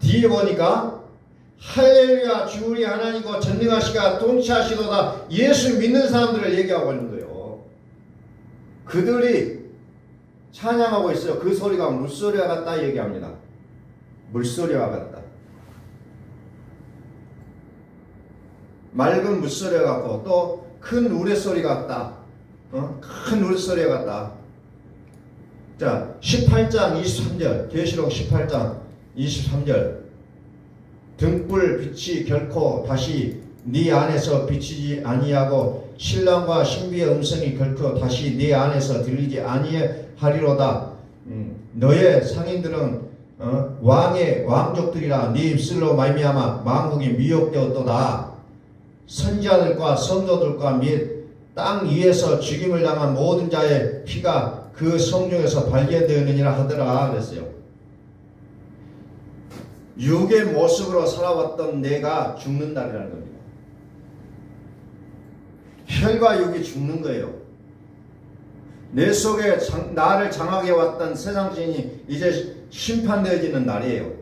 뒤에 보니까 할렐루야 주 우리 하나님과 전능하시가 통치하시도다. 예수 믿는 사람들을 얘기하고 있는 거예요. 그들이 찬양하고 있어요. 그 소리가 물소리와 같다 얘기합니다. 물소리와 같다. 맑은 물소리와 같고 또 큰 우레소리 같다. 큰 우레소리 같다. 자, 18장 23절 계시록 18장 23절 등불 빛이 결코 다시 네 안에서 비치지 아니하고 신랑과 신비의 음성이 결코 다시 네 안에서 들리지 아니하리로다. 너의 상인들은 왕의 왕족들이라 네 입술로 말미암아 만국이 미혹되었도다. 선지자들과 성도들과 및 땅 위에서 죽임을 당한 모든 자의 피가 그 성중에서 발견되었느니라 하더라 그랬어요. 육의 모습으로 살아왔던 내가 죽는다라는 겁니다. 혈과 육이 죽는 거예요. 내 속에 나를 장악해 왔던 세상 주인이 이제 심판되어지는 날이에요.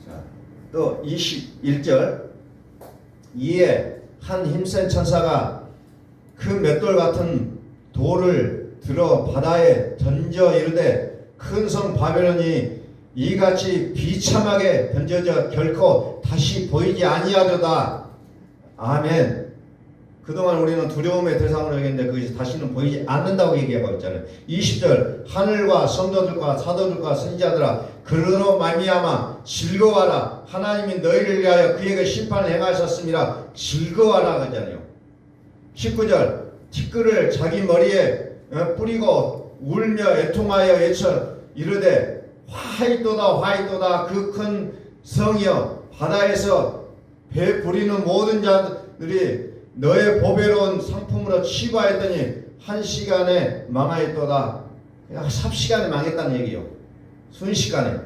자, 또 21절 이에 한 힘센 천사가 그 맷돌 같은 돌을 들어 바다에 던져 이르되 큰 성 바벨론이 이같이 비참하게 던져져 결코 다시 보이지 아니하려다. 아멘. 그동안 우리는 두려움의 대상으로 여겼는데 그것이 다시는 보이지 않는다고 얘기하고 있잖아요. 20절 하늘과 성도들과 사도들과 선지자들아 그러로 말미암아 즐거워하라. 하나님이 너희를 위하여 그에게 심판을 행하셨습니다. 즐거워하라 그러잖아요. 19절 티끌을 자기 머리에 뿌리고 울며 애통하여 외쳐 이르되 화이도다 화이도다 그 큰 성이여 바다에서 배 부리는 모든 자들이 너의 보배로운 상품으로 취부하였더니 한 시간에 망하였도다. 그냥 삽시간에 망했다는 얘기요. 순식간에.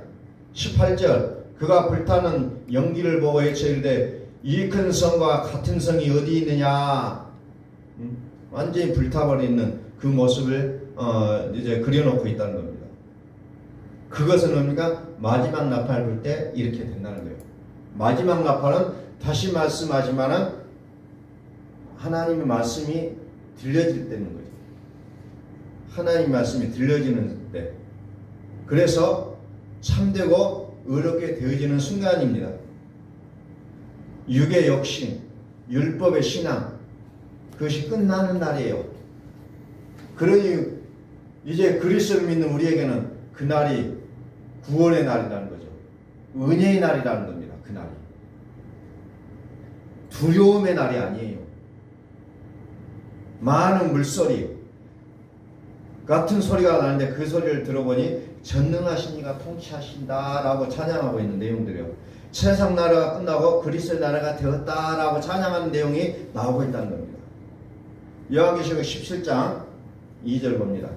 18절 그가 불타는 연기를 보고 외치되 이 큰 성과 같은 성이 어디 있느냐. 완전히 불타버리는 그 모습을 이제 그려놓고 있다는 겁니다. 그것은 뭡니까? 마지막 나팔 불 때 이렇게 된다는 거예요. 마지막 나팔은 다시 말씀하지만은 하나님의 말씀이 들려질 때는 거죠. 하나님의 말씀이 들려지는 때. 그래서 참되고 의롭게 되어지는 순간입니다. 육의 욕심, 율법의 신앙, 그것이 끝나는 날이에요. 그러니 이제 그리스도를 믿는 우리에게는 그날이 구원의 날이라는 거죠. 은혜의 날이라는 겁니다. 그날이. 두려움의 날이 아니에요. 많은 물소리 같은 소리가 나는데 그 소리를 들어보니 전능하신 이가 통치하신다라고 찬양하고 있는 내용들이요. 세상 나라가 끝나고 그리스도의 나라가 되었다라고 찬양하는 내용이 나오고 있다는 겁니다. 요한계시록 17장 2절 봅니다.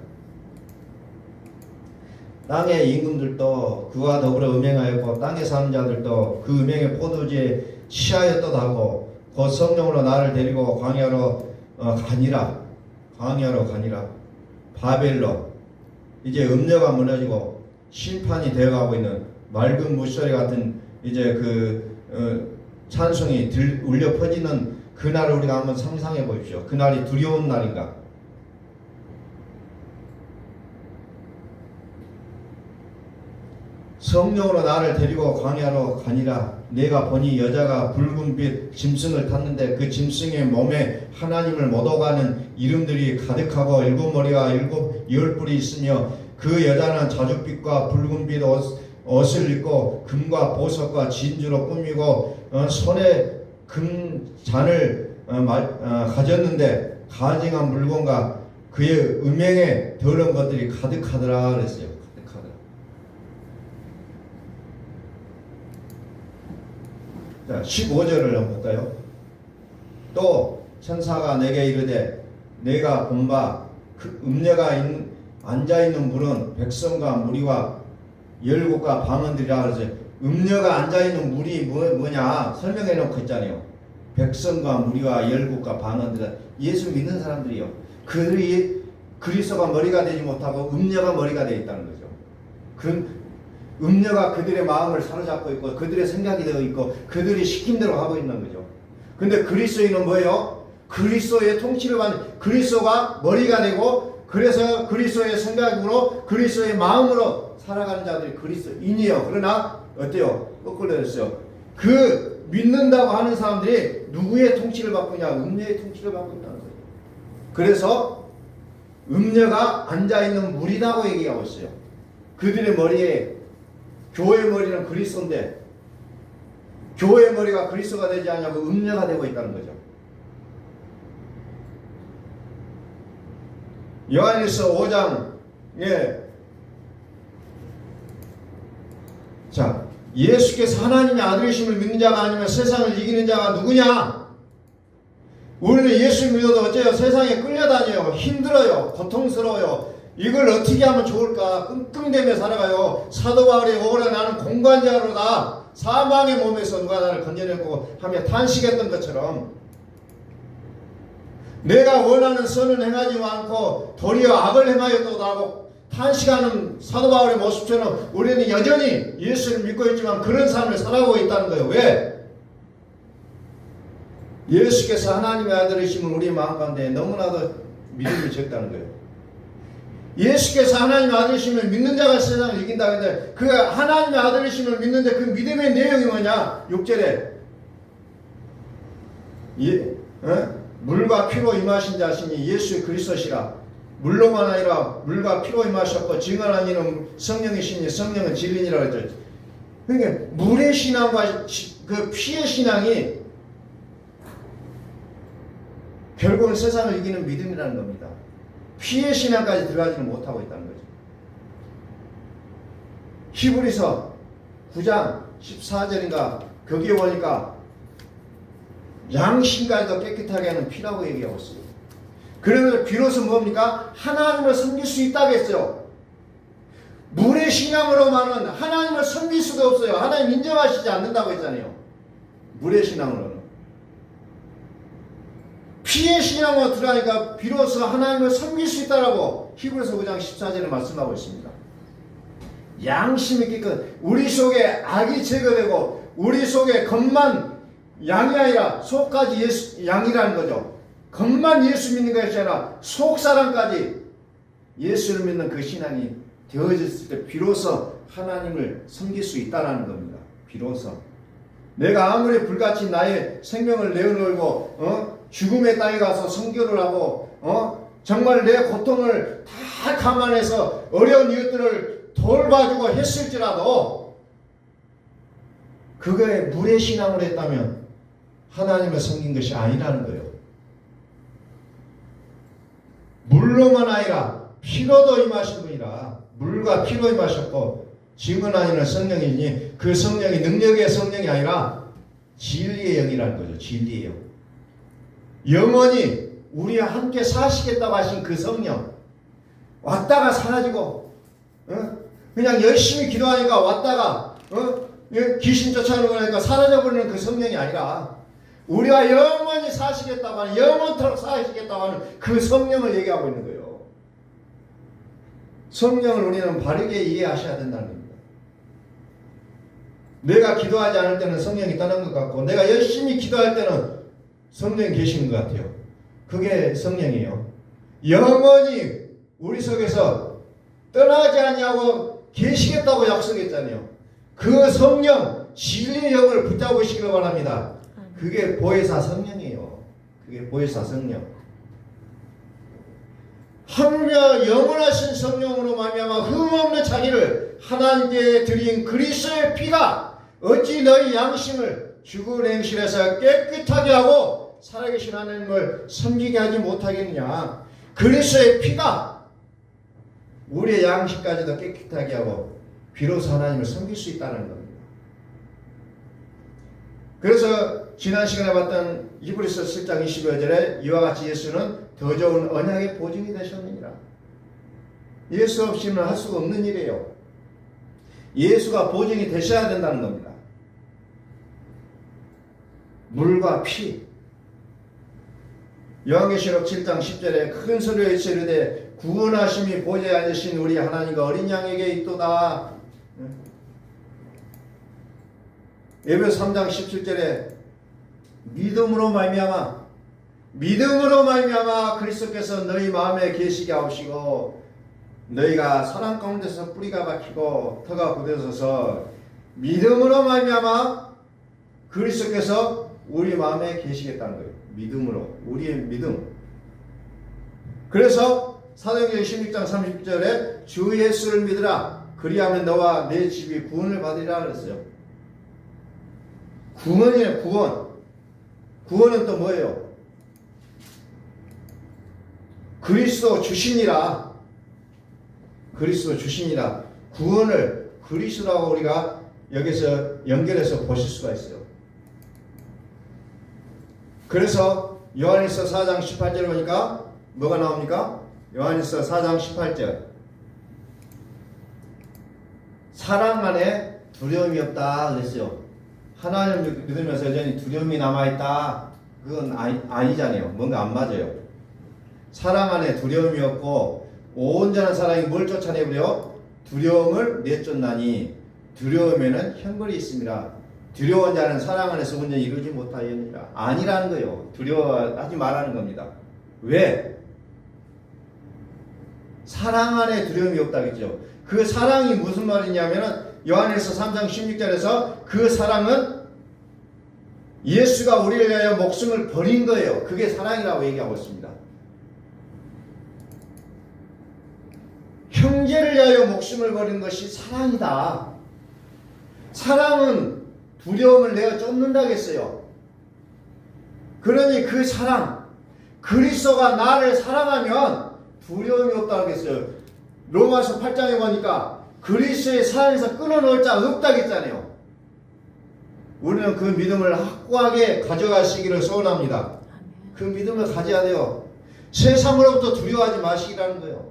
땅의 임금들도 그와 더불어 음행하였고 땅에 사는 자들도 그 음행의 포도주에 취하였도다 하고 곧 성령으로 나를 데리고 광야로 가니라. 바벨론. 이제 음녀가 무너지고 심판이 되어가고 있는 맑은 물소리 같은 이제 찬송이 울려 퍼지는 그날을 우리가 한번 상상해 보십시오. 그날이 두려운 날인가? 성령으로 나를 데리고 광야로 가니라. 내가 보니 여자가 붉은빛 짐승을 탔는데 그 짐승의 몸에 하나님을 못 오가는 이름들이 가득하고 일곱 머리와 열 뿔이 있으며 그 여자는 자줏빛과 붉은빛 옷을 입고 금과 보석과 진주로 꾸미고 손에 금잔을 가졌는데 가증한 물건과 그의 음행에 더러운 것들이 가득하더라 그랬어요. 가득하더라. 자, 15절을 한번 볼까요? 또 천사가 내게 이르되 내가 본 바 그 음녀가 앉아있는 물은 백성과 무리와 열국과 방언들이라 그러죠. 음녀가 앉아있는 물이 뭐냐 설명해 놓고 있잖아요. 백성과 무리와 열국과 방언들, 예수 믿는 사람들이요. 그들이 그리스도가 머리가 되지 못하고 음녀가 머리가 되어 있다는 거죠. 그 음녀가 그들의 마음을 사로잡고 있고 그들의 생각이 되어 있고 그들이 시킴대로 하고 있는 거죠. 근데 그리스도인은 뭐예요? 그리스도의 통치를 받는, 그리스도가 머리가 되고 그래서 그리스도의 생각으로 그리스도의 마음으로 살아가는 자들이 그리스도인이에요. 그러나 어때요? 거꾸로 됐어요. 그 믿는다고 하는 사람들이 누구의 통치를 받고 있냐? 음녀의 통치를 받고 있다는 거예요. 그래서 음녀가 앉아있는 물이라고 얘기하고 있어요. 그들의 머리에, 교회의 머리는 그리스도인데 교회의 머리가 그리스도가 되지 않냐고 음녀가 되고 있다는 거죠. 요한일서 5장에 자, 예수께서 하나님의 아들이심을 믿는 자가 아니면 세상을 이기는 자가 누구냐? 우리는 예수 믿어도 어째요? 세상에 끌려다녀요. 힘들어요. 고통스러워요. 이걸 어떻게 하면 좋을까? 끙끙대며 살아가요. 사도 바울이 오라 나는 공관자로다. 사망의 몸에서 누가 나를 건져내고 하며 탄식했던 것처럼 내가 원하는 선을 행하지 않고 도리어 악을 행하였도다 하고 탄식하는 사도 바울의 모습처럼 우리는 여전히 예수를 믿고 있지만 그런 삶을 살아가고 있다는 거예요. 왜? 예수께서 하나님의 아들이심을 우리 마음 가운데 너무나도 믿음이 적다는 거예요. 예수께서 하나님의 아들이심을 믿는 자가 세상을 이긴다 했는데 그 하나님의 아들이심을 믿는데 그 믿음의 내용이 뭐냐? 6절에 물과 피로 임하신 자신이 예수 그리스도시라. 물로만 아니라 물과 피로 임하셨고 증언한 이는 성령이시니 성령은 진리니라 그랬죠. 그러니까 물의 신앙과 그 피의 신앙이 결국은 세상을 이기는 믿음이라는 겁니다. 피의 신앙까지 들어가지는 못하고 있다는 거죠. 히브리서 9장 14절인가 거기에 보니까 양심까지도 깨끗하게 하는 피라고 얘기하고 있어요. 그러면서 비로소 뭡니까? 하나님을 섬길 수 있다겠어요. 물의 신앙으로만은 하나님을 섬길 수가 없어요. 하나님 인정하시지 않는다고 했잖아요. 물의 신앙으로는. 피의 신앙으로 들어가니까 비로소 하나님을 섬길 수 있다라고 히브리서 5장 14절에 말씀하고 있습니다. 양심이 깨끗, 우리 속에 악이 제거되고 우리 속에 겉만 양이 아니라 속까지 양이라는 거죠. 겉만 예수 믿는 것이 아니라 속사람까지 예수를 믿는 그 신앙이 되어졌을 때 비로소 하나님을 섬길 수 있다는 겁니다. 비로소. 내가 아무리 불같이 나의 생명을 내어놓고 죽음의 땅에 가서 선교를 하고 정말 내 고통을 다 감안해서 어려운 이웃들을 돌봐주고 했을지라도 그거에 물의 신앙을 했다면 하나님을 섬긴 것이 아니라는 거예요. 물로만 아니라 피로도 임하신 분이라 물과 피로 임하셨고 증언하시는 성령이니 그 성령이 능력의 성령이 아니라 진리의 영이라는 거죠. 진리의 영. 영원히 우리와 함께 사시겠다고 하신 그 성령 왔다가 사라지고 그냥 열심히 기도하니까 왔다가 귀신 쫓아오는 거니까 사라져버리는 그 성령이 아니라 우리와 영원히 사시겠다고 하는 영원토록 사시겠다고 하는 그 성령을 얘기하고 있는 거예요. 성령을 우리는 바르게 이해하셔야 된다는 겁니다. 내가 기도하지 않을 때는 성령이 떠난 것 같고 내가 열심히 기도할 때는 성령이 계시는 것 같아요. 그게 성령이에요. 영원히 우리 속에서 떠나지 아니하고 계시겠다고 약속했잖아요. 그 성령 진리의 영을 붙잡으시길 바랍니다. 그게 보혜사 성령이에요. 그게 보혜사 성령. 하물며 영원하신 성령으로 말미암아 흠없는 자기를 하나님께 드린 그리스도의 피가 어찌 너희 양심을 죽은 행실에서 깨끗하게 하고 살아계신 하나님을 섬기게 하지 못하겠느냐. 그리스도의 피가 우리의 양심까지도 깨끗하게 하고 비로소 하나님을 섬길 수 있다는 겁니다. 그래서 지난 시간에 봤던 히브리서 7장 25절에 이와 같이 예수는 더 좋은 언약의 보증이 되셨느니라. 예수 없이는 할 수가 없는 일이에요. 예수가 보증이 되셔야 된다는 겁니다. 물과 피. 요한계시록 7장 10절에 큰 소리로 외치르되 구원하심이 보좌에 앉으신 우리 하나님과 어린 양에게 있도다. 에베소 3장 17절에 믿음으로 말미암아 그리스도께서 너희 마음에 계시게 하시고 너희가 사랑 가운데서 뿌리가 박히고 터가 굳어져서 믿음으로 말미암아 그리스도께서 우리 마음에 계시겠다는 거예요. 믿음으로. 우리의 믿음. 그래서 사도행전 16장 30절에 주 예수를 믿으라. 그리하면 너와 내 집이 구원을 받으리라 그랬어요. 구원이에요. 구원. 구원은 또 뭐예요? 그리스도 주신이라. 그리스도 주신이라. 구원을 그리스도라고 우리가 여기서 연결해서 보실 수가 있어요. 그래서 요한일서 4장 18절 보니까 뭐가 나옵니까? 요한일서 4장 18절. 사랑 안에 두려움이 없다 그랬어요. 하나님을 믿으면서 여전히 두려움이 남아있다. 그건 아니잖아요. 뭔가 안 맞아요. 사랑 안에 두려움이 없고 온전한 사랑이 뭘 쫓아내버려? 두려움을 내쫓나니 두려움에는 형벌이 있습니다. 두려운 자는 사랑 안에서 온전히 이루지 못하였느니라. 아니라는 거예요. 두려워하지 말라는 겁니다. 왜? 사랑 안에 두려움이 없다겠죠. 그 사랑이 무슨 말이냐면은 요한일서 3장 16절에서 그 사랑은 예수가 우리를 위하여 목숨을 버린 거예요. 그게 사랑이라고 얘기하고 있습니다. 형제를 위하여 목숨을 버린 것이 사랑이다. 사랑은 두려움을 내가 쫓는다겠어요. 그러니 그 사랑, 그리스도가 나를 사랑하면 두려움이 없다 하겠어요. 로마서 8장에 보니까 그리스도의 사랑에서 끊어놓을 자 없다겠잖아요. 우리는 그 믿음을 확고하게 가져가시기를 소원합니다. 그 믿음을 가져야 돼요. 세상으로부터 두려워하지 마시라는 거예요.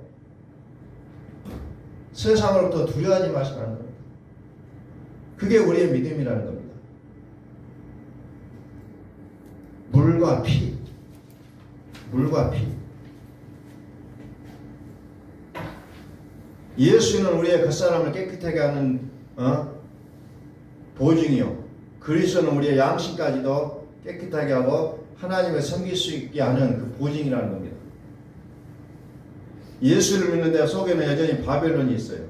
세상으로부터 두려워하지 마시라는 겁니다. 그게 우리의 믿음이라는 겁니다. 물과 피, 물과 피. 예수는 우리의 겉사람을 깨끗하게 하는 보증이요, 그리스도는 우리의 양심까지도 깨끗하게 하고 하나님을 섬길 수 있게 하는 그 보증이라는 겁니다. 예수를 믿는 데 속에는 여전히 바벨론이 있어요.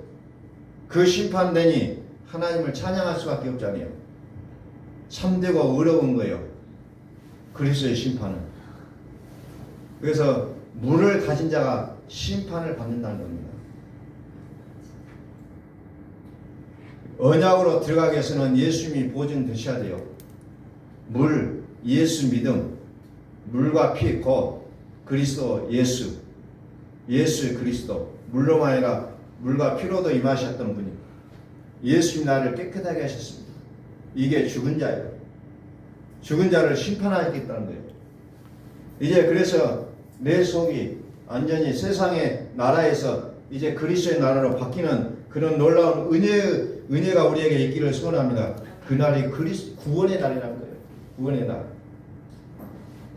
그 심판되니 하나님을 찬양할 수밖에 없잖아요. 참되고 어려운 거예요, 그리스도의 심판은. 그래서 물을 가진 자가 심판을 받는다는 겁니다. 언약으로 들어가기 위해서는 예수님이 보증되셔야 돼요. 물, 예수 믿음, 물과 피, 곧 그리스도 예수, 예수 그리스도, 물로만 아니라 물과 피로도 임하셨던 분이 예수님 나를 깨끗하게 하셨습니다. 이게 죽은 자예요. 죽은 자를 심판하겠다는 거예요. 이제 그래서 내 속이 완전히 세상의 나라에서 이제 그리스도의 나라로 바뀌는 그런 놀라운 은혜가 우리에게 있기를 소원합니다. 그날이 구원의 날이라는 거예요. 구원의 날.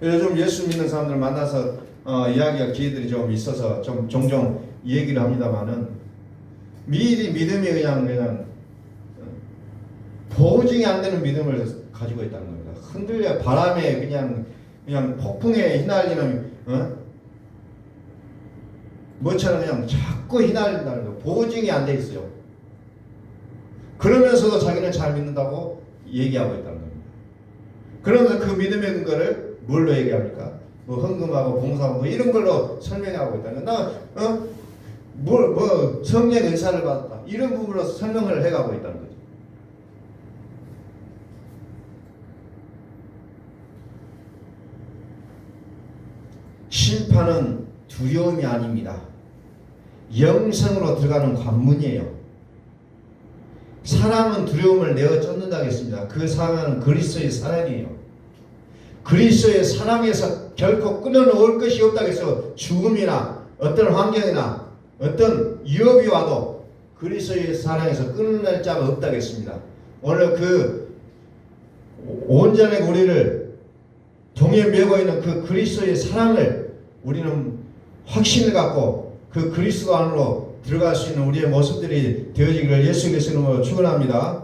요즘 예수 믿는 사람들 만나서 이야기할 기회들이 좀 있어서 좀 종종 얘기를 합니다만은 미리 믿음이 그냥 보증이 안 되는 믿음을 가지고 있다는 겁니다. 흔들려 바람에 그냥 폭풍에 휘날리는 뭐처럼 그냥 자꾸 휘날린다는 거예요. 보증이 안 돼 있어요. 그러면서도 자기는 잘 믿는다고 얘기하고 있다는 겁니다. 그러면서 그 믿음의 근거를 뭘로 얘기합니까? 뭐 헌금하고 봉사하고 뭐 이런 걸로 설명하고 있다는 거예요. 뭐 성령 은사를 받았다, 이런 부분으로 설명을 해가고 있다는 거죠. 심판은 두려움이 아닙니다. 영생으로 들어가는 관문이에요. 사랑은 두려움을 내어 쫓는다고 했습니다. 그 사랑은 그리스도의 사랑이에요. 그리스도의 사랑에서 결코 끊어놓을 것이 없다고 해서 죽음이나 어떤 환경이나 어떤 위협이 와도 그리스도의 사랑에서 끊어낼 자가 없다고 했습니다. 오늘 그 온전하게 우리를 동에 메고 있는 그 그리스도의 사랑을 우리는 확신을 갖고 그 그리스도 안으로 들어갈 수 있는 우리의 모습들이 되어지기를 예수 그리스도의 이름으로 축원합니다.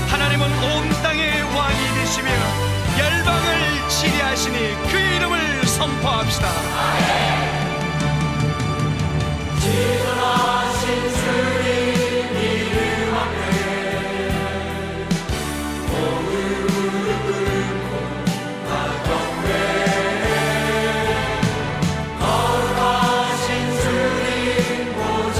하나님은 온 땅의 왕이 되시며 열방을 치리하시니 그의 이름을 선포합시다. 지존하신 주님 이름 앞에 무릎 꿇고 나경배 거룩하신 주님 보좌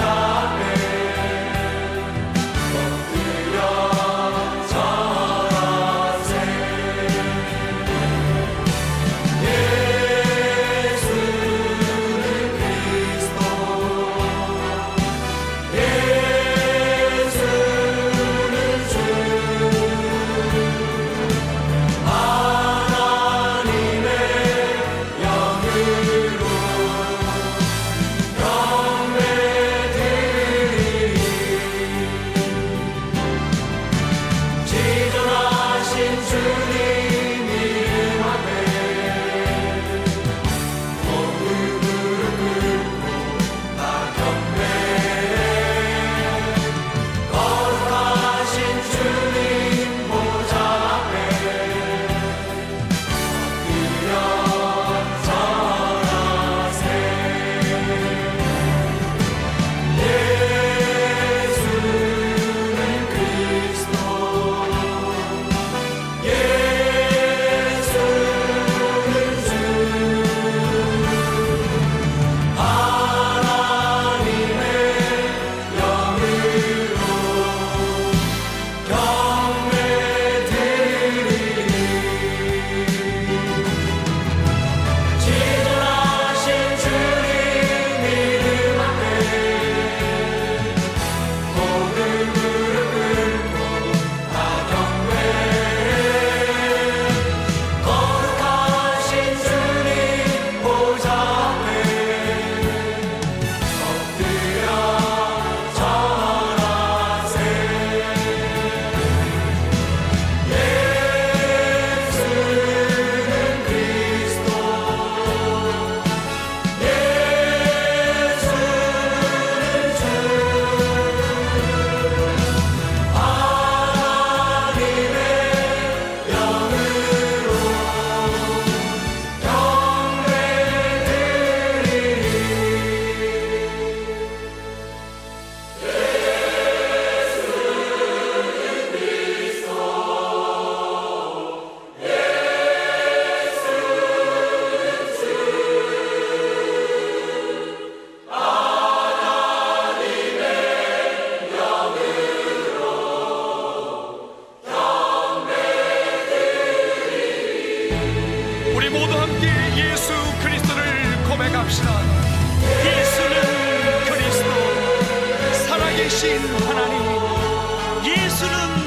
고백합시다. 예수는 그리스도, 살아계신 하나님. 예수는